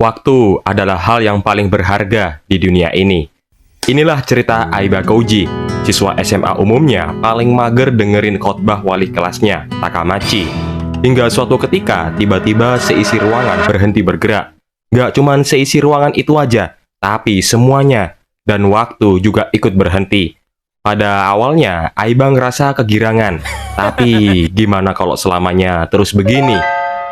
Waktu adalah hal yang paling berharga di dunia ini. Inilah cerita Aiba Kouji, siswa SMA umumnya paling mager dengerin khotbah wali kelasnya, Takamachi. Hingga suatu ketika, tiba-tiba seisi ruangan berhenti bergerak. Gak cuman seisi ruangan itu aja, tapi semuanya. Dan waktu juga ikut berhenti. Pada awalnya, Aiba ngerasa kegirangan. Tapi, gimana kalau selamanya terus begini?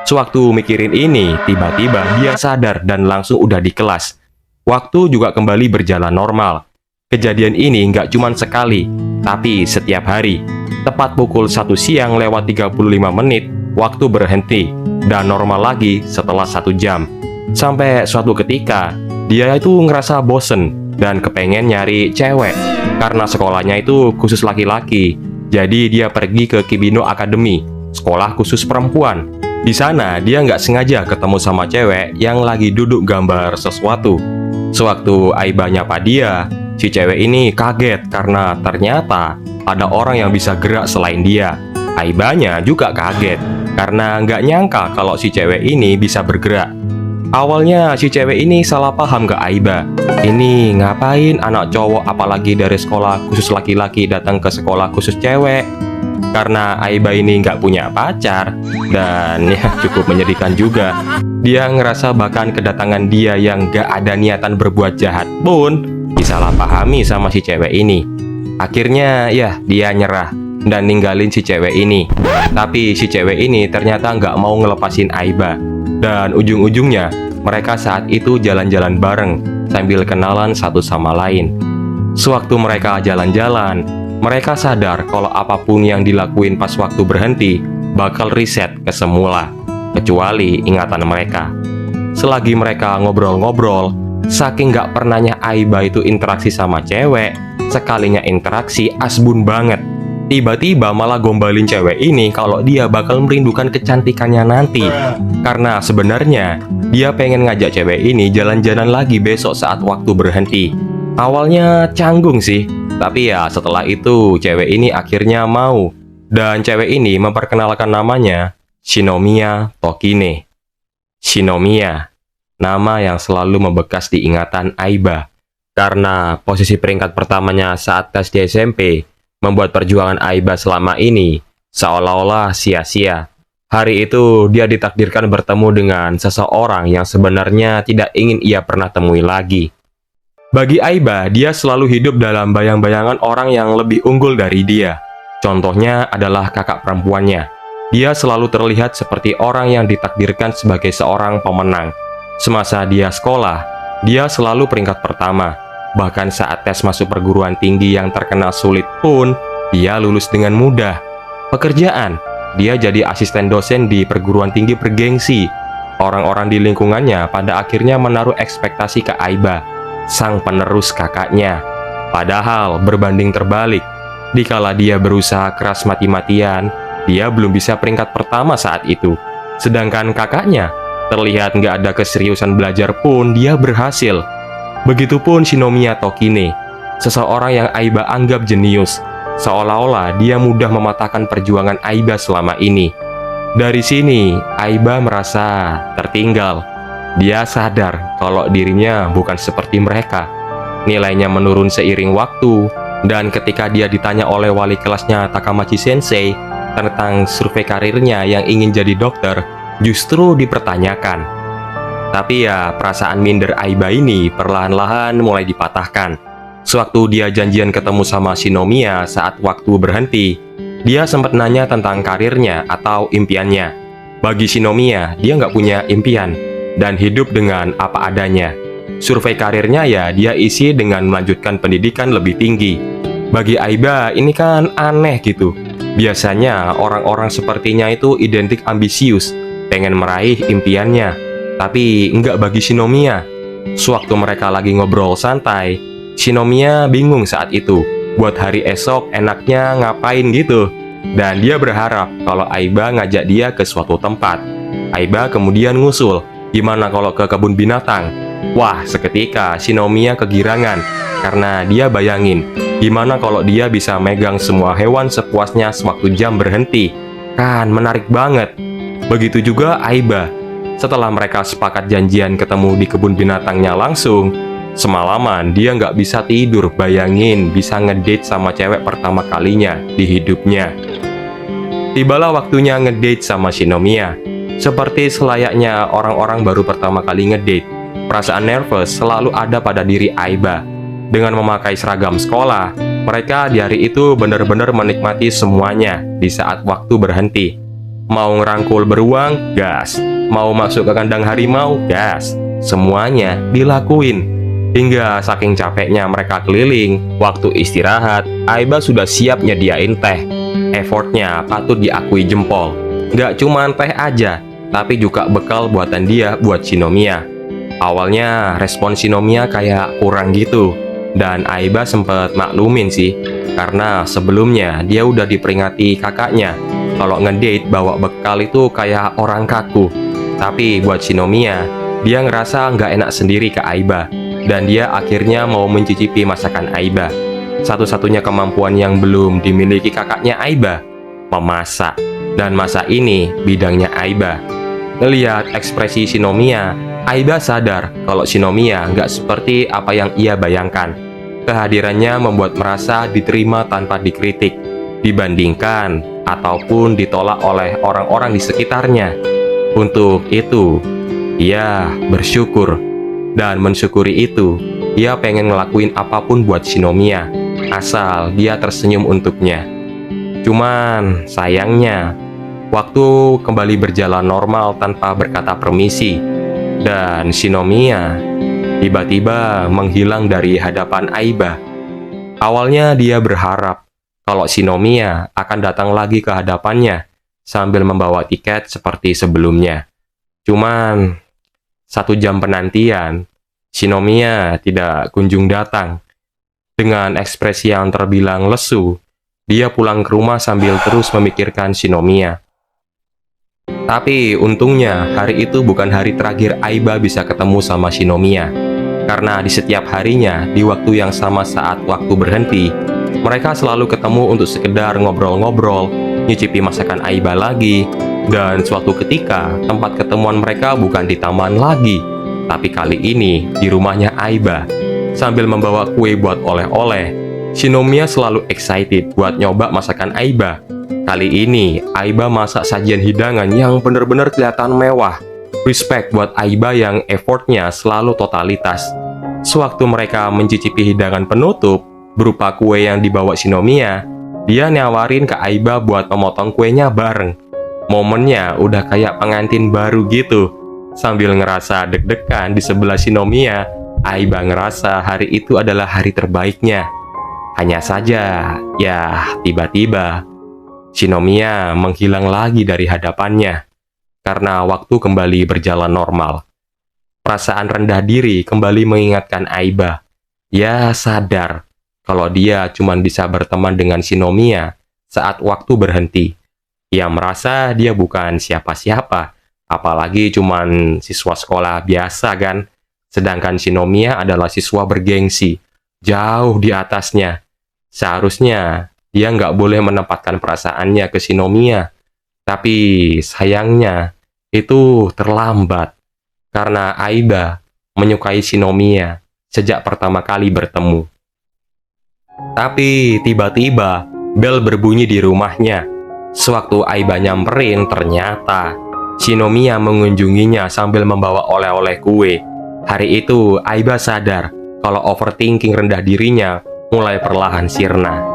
Sewaktu mikirin ini, tiba-tiba dia sadar dan langsung udah di kelas. Waktu juga kembali berjalan normal. Kejadian ini nggak cuma sekali, tapi setiap hari. Tepat pukul 1 siang lewat 35 menit, waktu berhenti. Dan normal lagi setelah 1 jam. Sampai suatu ketika, dia itu ngerasa bosen dan kepengen nyari cewek. Karena sekolahnya itu khusus laki-laki. Jadi dia pergi ke Kibino Academy, sekolah khusus perempuan. Di sana, dia nggak sengaja ketemu sama cewek yang lagi duduk gambar sesuatu. Sewaktu Aiba nyapa dia, si cewek ini kaget karena ternyata ada orang yang bisa gerak selain dia. Aibanya juga kaget karena nggak nyangka kalau si cewek ini bisa bergerak. Awalnya si cewek ini salah paham ke Aiba. Ini ngapain anak cowok apalagi dari sekolah khusus laki-laki datang ke sekolah khusus cewek? Karena Aiba ini nggak punya pacar, dan ya cukup menyedihkan juga. Dia ngerasa bahkan kedatangan dia yang nggak ada niatan berbuat jahat pun disalahpahami sama si cewek ini. Akhirnya ya dia nyerah dan ninggalin si cewek ini. Tapi si cewek ini ternyata nggak mau ngelepasin Aiba. Dan ujung-ujungnya mereka saat itu jalan-jalan bareng sambil kenalan satu sama lain. Sewaktu mereka jalan-jalan, mereka sadar kalau apapun yang dilakuin pas waktu berhenti bakal reset ke semula, kecuali ingatan mereka. Selagi mereka ngobrol-ngobrol, saking gak pernahnya Aiba itu interaksi sama cewek, sekalinya interaksi asbun banget. Tiba-tiba malah gombalin cewek ini kalau dia bakal merindukan kecantikannya nanti. Karena sebenarnya dia pengen ngajak cewek ini jalan-jalan lagi besok saat waktu berhenti. Awalnya canggung sih, tapi ya setelah itu cewek ini akhirnya mau. Dan cewek ini memperkenalkan namanya Shinomiya Tokine. Shinomiya, nama yang selalu membekas di ingatan Aiba. Karena posisi peringkat pertamanya saat tes di SMP membuat perjuangan Aiba selama ini seolah-olah sia-sia. Hari itu dia ditakdirkan bertemu dengan seseorang yang sebenarnya tidak ingin ia pernah temui lagi. Bagi Aiba, dia selalu hidup dalam bayang-bayangan orang yang lebih unggul dari dia. Contohnya adalah kakak perempuannya. Dia selalu terlihat seperti orang yang ditakdirkan sebagai seorang pemenang. Semasa dia sekolah, dia selalu peringkat pertama. Bahkan saat tes masuk perguruan tinggi yang terkenal sulit pun, dia lulus dengan mudah. Pekerjaan, dia jadi asisten dosen di perguruan tinggi bergengsi. Orang-orang di lingkungannya pada akhirnya menaruh ekspektasi ke Aiba, sang penerus kakaknya. Padahal berbanding terbalik, dikala dia berusaha keras mati-matian, dia belum bisa peringkat pertama saat itu. Sedangkan kakaknya, terlihat nggak ada keseriusan belajar pun dia berhasil. Begitupun Shinomiya Tokine, seseorang yang Aiba anggap jenius, seolah-olah dia mudah mematahkan perjuangan Aiba selama ini. Dari sini, Aiba merasa tertinggal. Dia sadar kalau dirinya bukan seperti mereka. Nilainya menurun seiring waktu, dan ketika dia ditanya oleh wali kelasnya Takamachi Sensei tentang survei karirnya yang ingin jadi dokter, justru dipertanyakan. Tapi ya, perasaan minder Aiba ini perlahan-lahan mulai dipatahkan. Sewaktu dia janjian ketemu sama Shinomiya saat waktu berhenti, dia sempat nanya tentang karirnya atau impiannya. Bagi Shinomiya, dia nggak punya impian dan hidup dengan apa adanya. Survei karirnya ya dia isi dengan melanjutkan pendidikan lebih tinggi. Bagi Aiba ini kan aneh gitu. Biasanya orang-orang sepertinya itu identik ambisius, pengen meraih impiannya. Tapi enggak bagi Shinomiya. Sewaktu mereka lagi ngobrol santai, Shinomiya bingung saat itu. Buat hari esok enaknya ngapain gitu. Dan dia berharap kalau Aiba ngajak dia ke suatu tempat. Aiba kemudian ngusul, gimana kalau ke kebun binatang? Wah, seketika Shinomiya kegirangan karena dia bayangin gimana kalau dia bisa megang semua hewan sepuasnya sewaktu jam berhenti. Kan menarik banget. Begitu juga Aiba. Setelah mereka sepakat janjian ketemu di kebun binatangnya langsung, semalaman dia nggak bisa tidur bayangin bisa ngedate sama cewek pertama kalinya di hidupnya. Tibalah waktunya ngedate sama Shinomiya. Seperti selayaknya orang-orang baru pertama kali ngedate, perasaan nervous selalu ada pada diri Aiba. Dengan memakai seragam sekolah, mereka di hari itu benar-benar menikmati semuanya di saat waktu berhenti. Mau ngerangkul beruang, gas. Mau masuk ke kandang harimau, gas. Semuanya dilakuin. Hingga saking capeknya mereka keliling, waktu istirahat, Aiba sudah siap nyediain teh. Effortnya patut diakui jempol. Gak cuma teh aja, tapi juga bekal buatan dia buat Shinomiya. Awalnya respon Shinomiya kayak kurang gitu, dan Aiba sempet maklumin sih, karena sebelumnya dia udah diperingati kakaknya kalau ngedate bawa bekal itu kayak orang kaku. Tapi buat Shinomiya, dia ngerasa nggak enak sendiri ke Aiba, dan dia akhirnya mau mencicipi masakan Aiba. Satu-satunya kemampuan yang belum dimiliki kakaknya Aiba, memasak. Dan masa ini bidangnya Aiba. Ngelihat ekspresi Shinomiya, Aiba sadar kalau Shinomiya nggak seperti apa yang ia bayangkan. Kehadirannya membuat merasa diterima tanpa dikritik, dibandingkan ataupun ditolak oleh orang-orang di sekitarnya. Untuk itu, ia bersyukur. Dan mensyukuri itu, ia pengen ngelakuin apapun buat Shinomiya, asal dia tersenyum untuknya. Cuman, sayangnya, waktu kembali berjalan normal tanpa berkata permisi, dan Shinomiya tiba-tiba menghilang dari hadapan Aiba. Awalnya dia berharap kalau Shinomiya akan datang lagi ke hadapannya sambil membawa tiket seperti sebelumnya. Cuman, 1 jam penantian, Shinomiya tidak kunjung datang. Dengan ekspresi yang terbilang lesu, dia pulang ke rumah sambil terus memikirkan Shinomiya. Tapi untungnya hari itu bukan hari terakhir Aiba bisa ketemu sama Shinomiya. Karena di setiap harinya, di waktu yang sama saat waktu berhenti, mereka selalu ketemu untuk sekedar ngobrol-ngobrol, nyicipi masakan Aiba lagi, dan suatu ketika tempat ketemuan mereka bukan di taman lagi, tapi kali ini di rumahnya Aiba. Sambil membawa kue buat oleh-oleh, Shinomiya selalu excited buat nyoba masakan Aiba. Kali ini, Aiba masak sajian hidangan yang benar-benar kelihatan mewah. Respect buat Aiba yang effortnya selalu totalitas. Sewaktu mereka mencicipi hidangan penutup, berupa kue yang dibawa Shinomiya, dia nyawarin ke Aiba buat memotong kuenya bareng. Momennya udah kayak pengantin baru gitu. Sambil ngerasa deg-degan di sebelah Shinomiya, Aiba ngerasa hari itu adalah hari terbaiknya. Hanya saja, ya tiba-tiba Shinomiya menghilang lagi dari hadapannya karena waktu kembali berjalan normal. Perasaan rendah diri kembali mengingatkan Aiba. Dia sadar kalau dia cuma bisa berteman dengan Shinomiya saat waktu berhenti. Ia merasa dia bukan siapa-siapa, apalagi cuma siswa sekolah biasa kan. Sedangkan Shinomiya adalah siswa bergengsi, jauh di atasnya. Seharusnya dia nggak boleh menempatkan perasaannya ke Shinomiya. Tapi sayangnya itu terlambat. Karena Aiba menyukai Shinomiya sejak pertama kali bertemu. Tapi tiba-tiba bel berbunyi di rumahnya. Sewaktu Aiba nyamperin, ternyata Shinomiya mengunjunginya sambil membawa oleh-oleh kue. Hari itu Aiba sadar kalau overthinking rendah dirinya mulai perlahan sirna.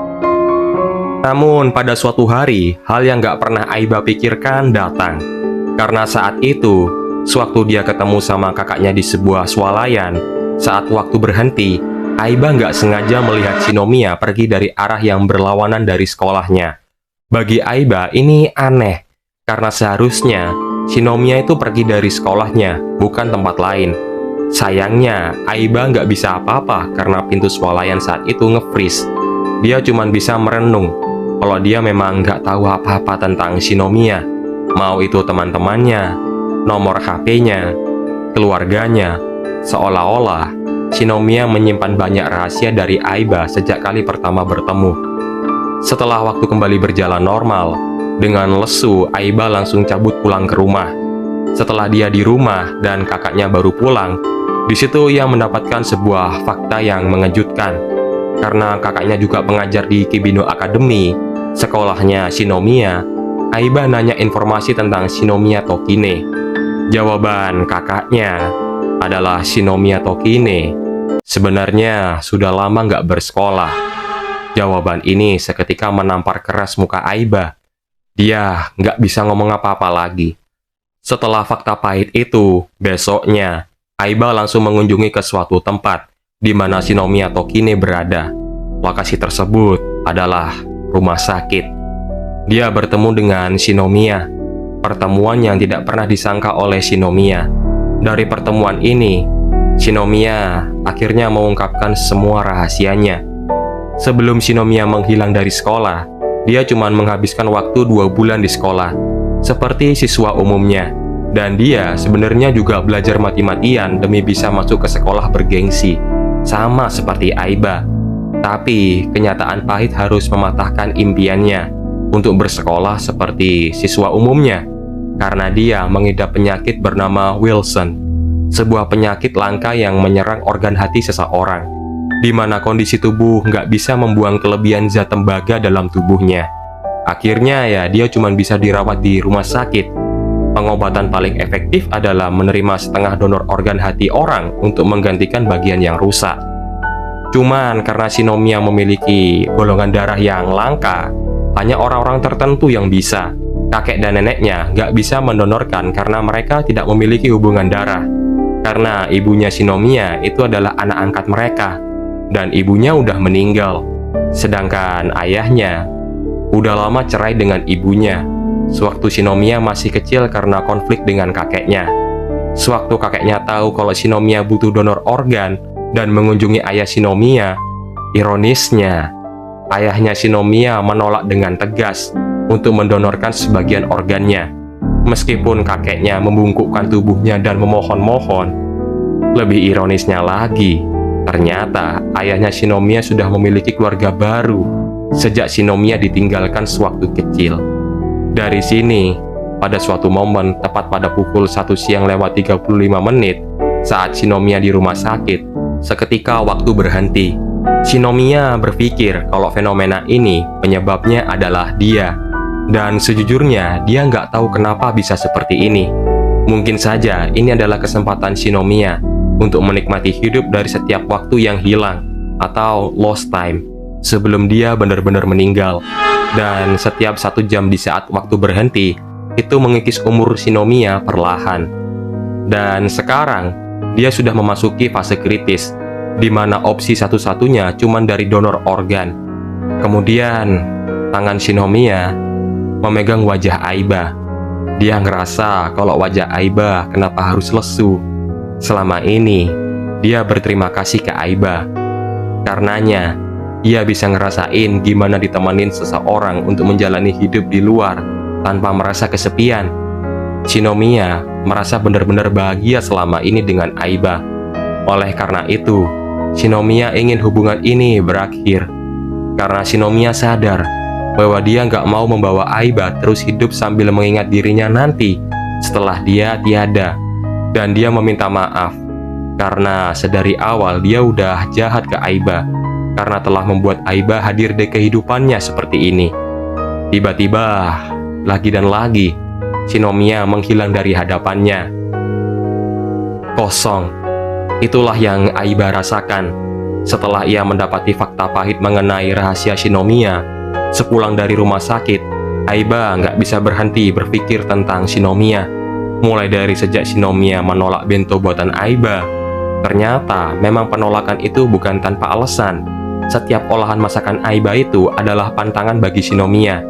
Namun pada suatu hari, hal yang gak pernah Aiba pikirkan datang. Karena saat itu, sewaktu dia ketemu sama kakaknya di sebuah swalayan, saat waktu berhenti, Aiba gak sengaja melihat Shinomiya pergi dari arah yang berlawanan dari sekolahnya. Bagi Aiba ini aneh, karena seharusnya Shinomiya itu pergi dari sekolahnya, bukan tempat lain. Sayangnya, Aiba gak bisa apa-apa karena pintu swalayan saat itu nge-freeze. Dia cuma bisa merenung kalau dia memang nggak tahu apa-apa tentang Shinomiya, mau itu teman-temannya, nomor HP-nya, keluarganya. Seolah-olah Shinomiya menyimpan banyak rahasia dari Aiba sejak kali pertama bertemu. Setelah waktu kembali berjalan normal, dengan lesu Aiba langsung cabut pulang ke rumah. Setelah dia di rumah dan kakaknya baru pulang, di situ ia mendapatkan sebuah fakta yang mengejutkan. Karena kakaknya juga pengajar di Kibino Academy, sekolahnya Shinomiya, Aiba nanya informasi tentang Shinomiya Tokine. Jawaban kakaknya adalah Shinomiya Tokine sebenarnya sudah lama nggak bersekolah. Jawaban ini seketika menampar keras muka Aiba. Dia nggak bisa ngomong apa-apa lagi. Setelah fakta pahit itu, besoknya, Aiba langsung mengunjungi ke suatu tempat di mana Shinomiya Tokine berada. Lokasi tersebut adalah rumah sakit. Dia bertemu dengan Shinomiya. Pertemuan yang tidak pernah disangka oleh Shinomiya. Dari pertemuan ini, Shinomiya akhirnya mengungkapkan semua rahasianya. Sebelum Shinomiya menghilang dari sekolah, dia cuma menghabiskan waktu 2 bulan di sekolah seperti siswa umumnya, dan dia sebenarnya juga belajar mati-matian demi bisa masuk ke sekolah bergengsi, sama seperti Aiba. Tapi kenyataan pahit harus mematahkan impiannya untuk bersekolah seperti siswa umumnya, karena dia mengidap penyakit bernama Wilson, sebuah penyakit langka yang menyerang organ hati seseorang, di mana kondisi tubuh nggak bisa membuang kelebihan zat tembaga dalam tubuhnya. Akhirnya ya dia cuma bisa dirawat di rumah sakit. Pengobatan paling efektif adalah menerima setengah donor organ hati orang untuk menggantikan bagian yang rusak. Cuman karena Shinomiya memiliki golongan darah yang langka, hanya orang-orang tertentu yang bisa. Kakek dan neneknya nggak bisa mendonorkan karena mereka tidak memiliki hubungan darah. Karena ibunya Shinomiya itu adalah anak angkat mereka, dan ibunya udah meninggal. Sedangkan ayahnya udah lama cerai dengan ibunya sewaktu Shinomiya masih kecil karena konflik dengan kakeknya. Sewaktu kakeknya tahu kalau Shinomiya butuh donor organ dan mengunjungi ayah Shinomiya, ironisnya, ayahnya Shinomiya menolak dengan tegas untuk mendonorkan sebagian organnya. Meskipun kakeknya membungkukkan tubuhnya dan memohon-mohon. Lebih ironisnya lagi, ternyata ayahnya Shinomiya sudah memiliki keluarga baru sejak Shinomiya ditinggalkan sewaktu kecil. Dari sini, pada suatu momen tepat pada pukul 1 siang lewat 35 menit, saat Shinomiya di rumah sakit, seketika waktu berhenti. Shinomiya berpikir kalau fenomena ini penyebabnya adalah dia. Dan sejujurnya, dia nggak tahu kenapa bisa seperti ini. Mungkin saja ini adalah kesempatan Shinomiya untuk menikmati hidup dari setiap waktu yang hilang atau lost time sebelum dia benar-benar meninggal. Dan setiap 1 jam di saat waktu berhenti, itu mengikis umur Shinomiya perlahan. Dan sekarang, dia sudah memasuki fase kritis, di mana opsi satu-satunya cuma dari donor organ. Kemudian, tangan Shinomiya memegang wajah Aiba. Dia ngerasa kalau wajah Aiba kenapa harus lesu. Selama ini, dia berterima kasih ke Aiba. Karenanya, ia bisa ngerasain gimana ditemenin seseorang untuk menjalani hidup di luar tanpa merasa kesepian. Shinomiya merasa benar-benar bahagia selama ini dengan Aiba. Oleh karena itu, Shinomiya ingin hubungan ini berakhir. Karena Shinomiya sadar bahwa dia nggak mau membawa Aiba terus hidup sambil mengingat dirinya nanti setelah dia tiada. Dan dia meminta maaf karena sedari awal dia udah jahat ke Aiba, karena telah membuat Aiba hadir di kehidupannya seperti ini. Tiba-tiba, lagi dan lagi, Shinomiya menghilang dari hadapannya. Kosong. Itulah yang Aiba rasakan setelah ia mendapati fakta pahit mengenai rahasia Shinomiya. Sepulang dari rumah sakit, Aiba nggak bisa berhenti berpikir tentang Shinomiya. Mulai dari sejak Shinomiya menolak bento buatan Aiba, ternyata memang penolakan itu bukan tanpa alasan. Setiap olahan masakan Aiba itu adalah pantangan bagi Shinomiya.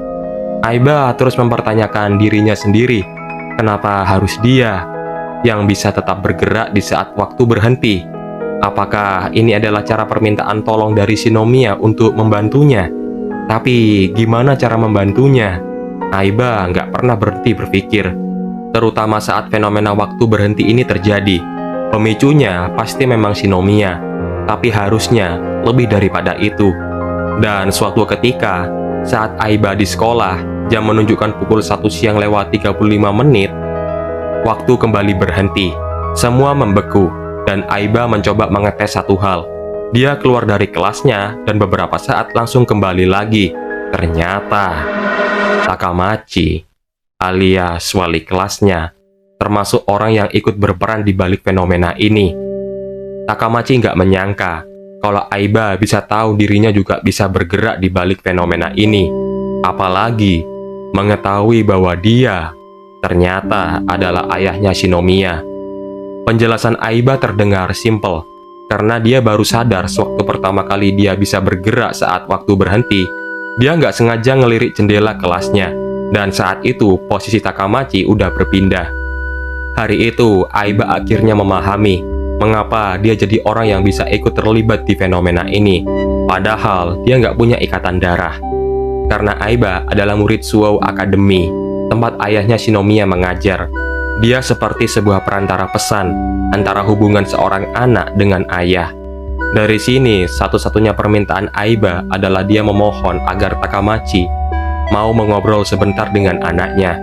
Aiba terus mempertanyakan dirinya sendiri, kenapa harus dia yang bisa tetap bergerak di saat waktu berhenti? Apakah ini adalah cara permintaan tolong dari Shinomiya untuk membantunya? Tapi gimana cara membantunya? Aiba nggak pernah berhenti berpikir, terutama saat fenomena waktu berhenti ini terjadi. Pemicunya pasti memang Shinomiya, tapi harusnya lebih daripada itu. Dan suatu ketika, saat Aiba di sekolah, jam menunjukkan pukul 1 siang lewat 35 menit, Waktu kembali berhenti. Semua membeku, dan Aiba mencoba mengetes satu hal. Dia keluar dari kelasnya dan beberapa saat langsung kembali lagi. Ternyata Takamachi alias wali kelasnya termasuk orang yang ikut berperan di balik fenomena ini. Takamachi nggak menyangka kalau Aiba bisa tahu dirinya juga bisa bergerak di balik fenomena ini. Apalagi mengetahui bahwa dia ternyata adalah ayahnya Shinomiya. Penjelasan Aiba terdengar simpel, karena dia baru sadar sewaktu pertama kali dia bisa bergerak saat waktu berhenti. Dia nggak sengaja ngelirik jendela kelasnya, dan saat itu posisi Takamachi udah berpindah. Hari itu, Aiba akhirnya memahami mengapa dia jadi orang yang bisa ikut terlibat di fenomena ini, padahal dia nggak punya ikatan darah. Karena Aiba adalah murid Suou Academy, tempat ayahnya Shinomiya mengajar. Dia seperti sebuah perantara pesan antara hubungan seorang anak dengan ayah. Dari sini, satu-satunya permintaan Aiba adalah dia memohon agar Takamachi mau mengobrol sebentar dengan anaknya.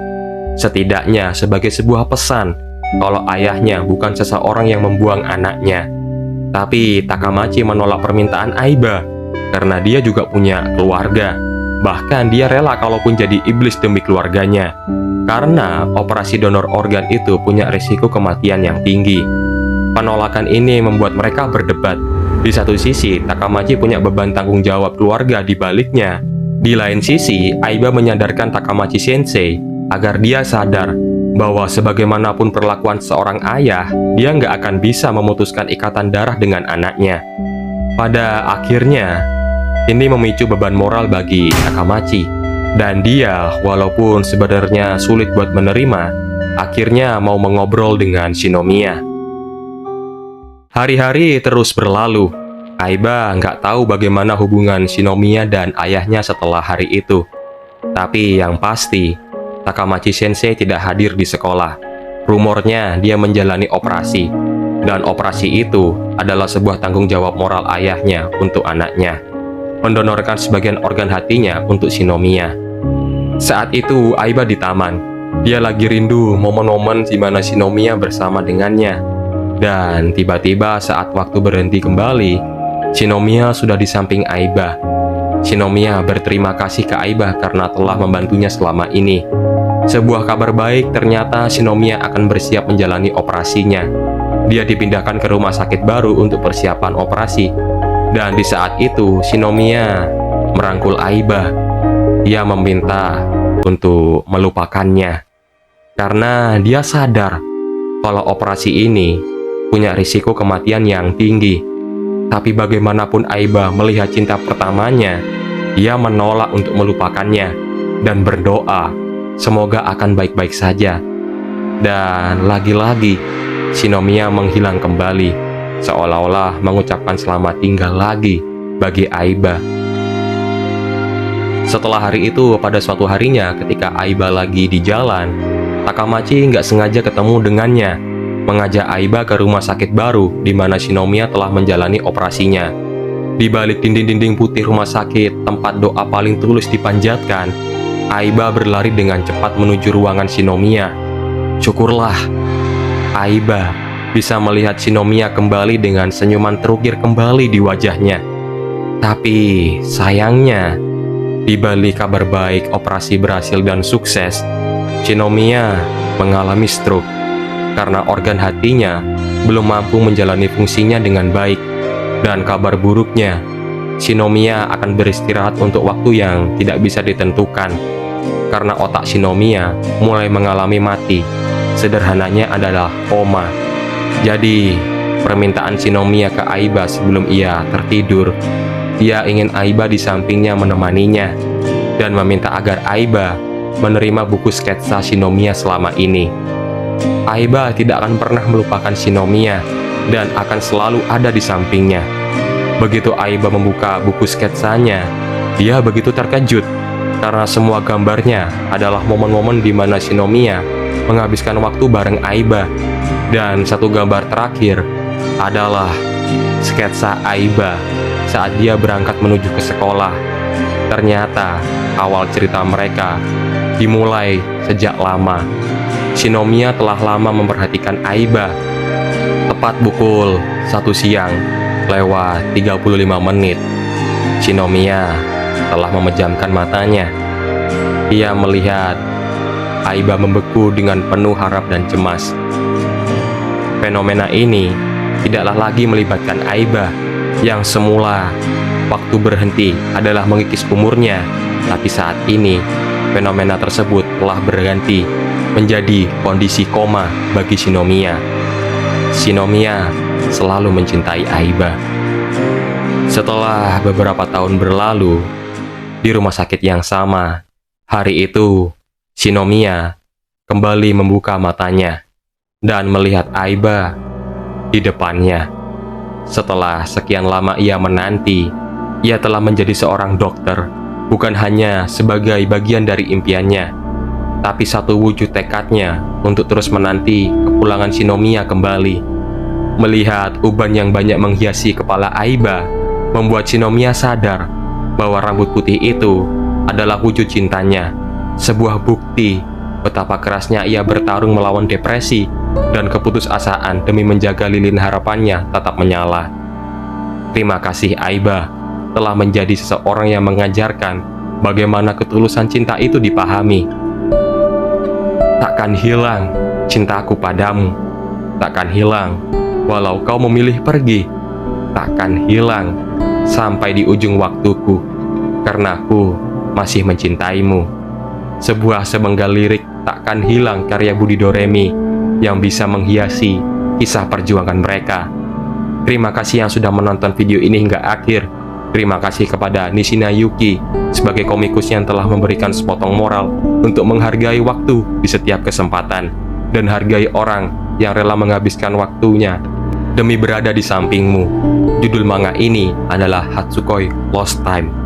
Setidaknya sebagai sebuah pesan kalau ayahnya bukan seseorang yang membuang anaknya. Tapi Takamachi menolak permintaan Aiba karena dia juga punya keluarga. Bahkan dia rela kalaupun jadi iblis demi keluarganya. Karena operasi donor organ itu punya risiko kematian yang tinggi. Penolakan ini membuat mereka berdebat. Di satu sisi, Takamachi punya beban tanggung jawab keluarga di baliknya. Di lain sisi, Aiba menyadarkan Takamachi Sensei agar dia sadar bahwa sebagaimanapun perlakuan seorang ayah, dia nggak akan bisa memutuskan ikatan darah dengan anaknya. Pada akhirnya, ini memicu beban moral bagi Takamachi. Dan dia, walaupun sebenarnya sulit buat menerima, akhirnya mau mengobrol dengan Shinomiya. Hari-hari terus berlalu. Aiba nggak tahu bagaimana hubungan Shinomiya dan ayahnya setelah hari itu. Tapi yang pasti, Takamachi Sensei tidak hadir di sekolah. Rumornya dia menjalani operasi. Dan operasi itu adalah sebuah tanggung jawab moral ayahnya untuk anaknya. Mendonorkan sebagian organ hatinya untuk Shinomiya. Saat itu Aiba di taman. Dia lagi rindu momen-momen di mana Shinomiya bersama dengannya. Dan tiba-tiba saat waktu berhenti kembali, Shinomiya sudah di samping Aiba. Shinomiya berterima kasih ke Aiba karena telah membantunya selama ini. Sebuah kabar baik, ternyata Shinomiya akan bersiap menjalani operasinya. Dia dipindahkan ke rumah sakit baru untuk persiapan operasi. Dan di saat itu, Shinomiya merangkul Aiba. Dia meminta untuk melupakannya. Karena dia sadar kalau operasi ini punya risiko kematian yang tinggi. Tapi bagaimanapun Aiba melihat cinta pertamanya, dia menolak untuk melupakannya dan berdoa semoga akan baik-baik saja. Dan lagi-lagi Shinomiya menghilang kembali, seolah-olah mengucapkan selamat tinggal lagi bagi Aiba. Setelah hari itu, pada suatu harinya ketika Aiba lagi di jalan, Takamachi nggak sengaja ketemu dengannya, mengajak Aiba ke rumah sakit baru di mana Shinomiya telah menjalani operasinya. Di balik dinding-dinding putih rumah sakit, tempat doa paling tulus dipanjatkan, Aiba berlari dengan cepat menuju ruangan Shinomiya. Syukurlah, Aiba bisa melihat Shinomiya kembali dengan senyuman terukir kembali di wajahnya. Tapi sayangnya, di balik kabar baik operasi berhasil dan sukses, Shinomiya mengalami stroke. Karena organ hatinya belum mampu menjalani fungsinya dengan baik. Dan kabar buruknya, Shinomiya akan beristirahat untuk waktu yang tidak bisa ditentukan. Karena otak Shinomiya mulai mengalami mati. Sederhananya adalah koma. Jadi, permintaan Shinomiya ke Aiba sebelum ia tertidur, dia ingin Aiba di sampingnya menemaninya, dan meminta agar Aiba menerima buku sketsa Shinomiya selama ini. Aiba tidak akan pernah melupakan Shinomiya dan akan selalu ada di sampingnya. Begitu Aiba membuka buku sketsanya, dia begitu terkejut karena semua gambarnya adalah momen-momen di mana Shinomiya menghabiskan waktu bareng Aiba. Dan satu gambar terakhir adalah sketsa Aiba saat dia berangkat menuju ke sekolah. Ternyata awal cerita mereka dimulai sejak lama. Shinomiya telah lama memperhatikan Aiba. Tepat pukul 1 siang lewat 35 menit, Shinomiya telah memejamkan matanya. Ia melihat Aiba membeku dengan penuh harap dan cemas. Fenomena ini tidaklah lagi melibatkan Aiba yang semula waktu berhenti adalah mengikis umurnya, tapi saat ini fenomena tersebut telah berganti menjadi kondisi koma bagi Shinomiya. Shinomiya selalu mencintai Aiba. Setelah beberapa tahun berlalu, di rumah sakit yang sama, hari itu Shinomiya kembali membuka matanya dan melihat Aiba di depannya. Setelah sekian lama ia menanti, ia telah menjadi seorang dokter, bukan hanya sebagai bagian dari impiannya, tapi satu wujud tekadnya untuk terus menanti kepulangan Shinomiya kembali. Melihat uban yang banyak menghiasi kepala Aiba, membuat Shinomiya sadar bahwa rambut putih itu adalah wujud cintanya, sebuah bukti betapa kerasnya ia bertarung melawan depresi dan keputusasaan demi menjaga lilin harapannya tetap menyala. Terima kasih Aiba telah menjadi seseorang yang mengajarkan bagaimana ketulusan cinta itu dipahami. Takkan hilang cintaku padamu, takkan hilang walau kau memilih pergi, takkan hilang sampai di ujung waktuku, karena aku masih mencintaimu. Sebuah sepenggal lirik takkan hilang karya Budi Doremi yang bisa menghiasi kisah perjuangan mereka. Terima kasih yang sudah menonton video ini hingga akhir. Terima kasih kepada Nishina Yuki sebagai komikus yang telah memberikan sepotong moral untuk menghargai waktu di setiap kesempatan dan hargai orang yang rela menghabiskan waktunya demi berada di sampingmu. Judul manga ini adalah Hatsukoi Lost Time.